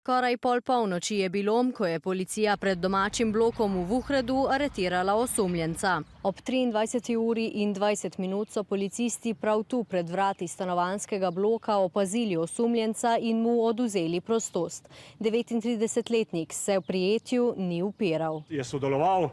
Skoraj pol polnoči je bilo, ko je policija pred domačim blokom v Vuhredu aretirala osumljenca. Ob 23. uri in 20 minut so policisti prav tu pred vrati stanovanjskega bloka opazili osumljenca in mu odvzeli prostost. 39-letnik se v prijetju ni upiral. Je sodeloval,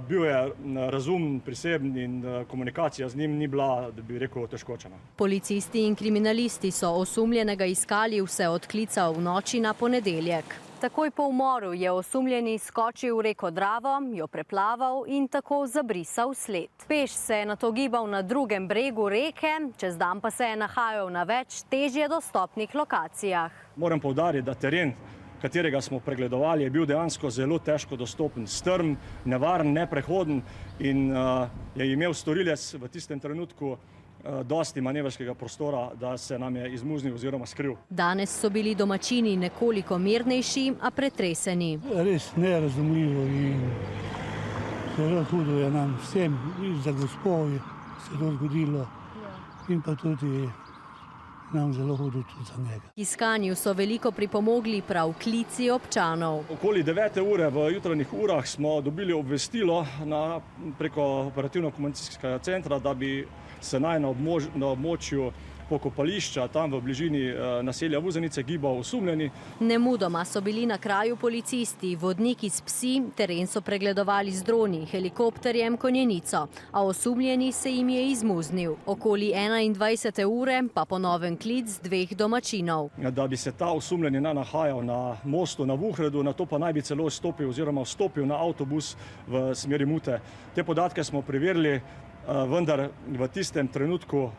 bil je razumen, priseben in komunikacija z njim ni bila, da bi rekel, otežkočena. Policisti in kriminalisti so osumljenega iskali vse od klica v noči na ponedeljek. Takoj po umoru je osumljeni skočil v reko Dravo, jo preplaval in tako zabrisal sled. Peš se je nato gibal na drugem bregu reke, čez dan pa se je nahajal na več težje dostopnih lokacijah. Moram poudariti, da teren, katerega smo pregledovali, je bil dejansko zelo težko dostopen, strm, nevaren, neprehoden in je imel storilec v tistem trenutku dosti manevrskega prostora, da se nam je izmuznil oziroma skril. Danes so bili domačini nekoliko mirnejši, a pretreseni. Res nerazumljivo in zelo hudo je nam vsem, za gospovi se to zgodilo in pa tudi nam zelo hudo tudi za njega. Iskanju so veliko pripomogli prav klici občanov. Okoli 9. ure v jutranjih urah smo dobili obvestilo preko operativno-komunikacijskega centra, da bi se naj na območju pokopališča, tam v bližini naselja Vuzenice, gibal osumljeni. Nemudoma so bili na kraju policisti, vodniki s psi, teren so pregledovali z droni, helikopterjem, konjenico, a osumljeni se jim je izmuznil. Okoli 21. ure pa ponoven klic dveh domačinov. Da bi se ta osumljeni nahajal na mostu na Vuhredu, nato pa naj bi celo vstopil na avtobus v smeri Mute. Te podatke smo preverili, vendar v tistem trenutku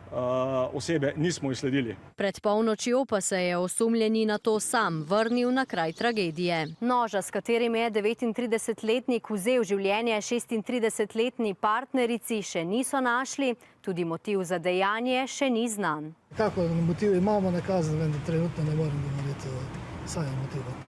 osebe nismo izsledili. Pred polnočjo pa se je osumljeni nato sam vrnil na kraj tragedije. Noža, s katerim je 39-letnik vzel življenje 36-letni partnerici, še niso našli, tudi motiv za dejanje še ni znan. Kako motiv imamo nakazan, vendar trenutno ne morem govoriti o samem motivu.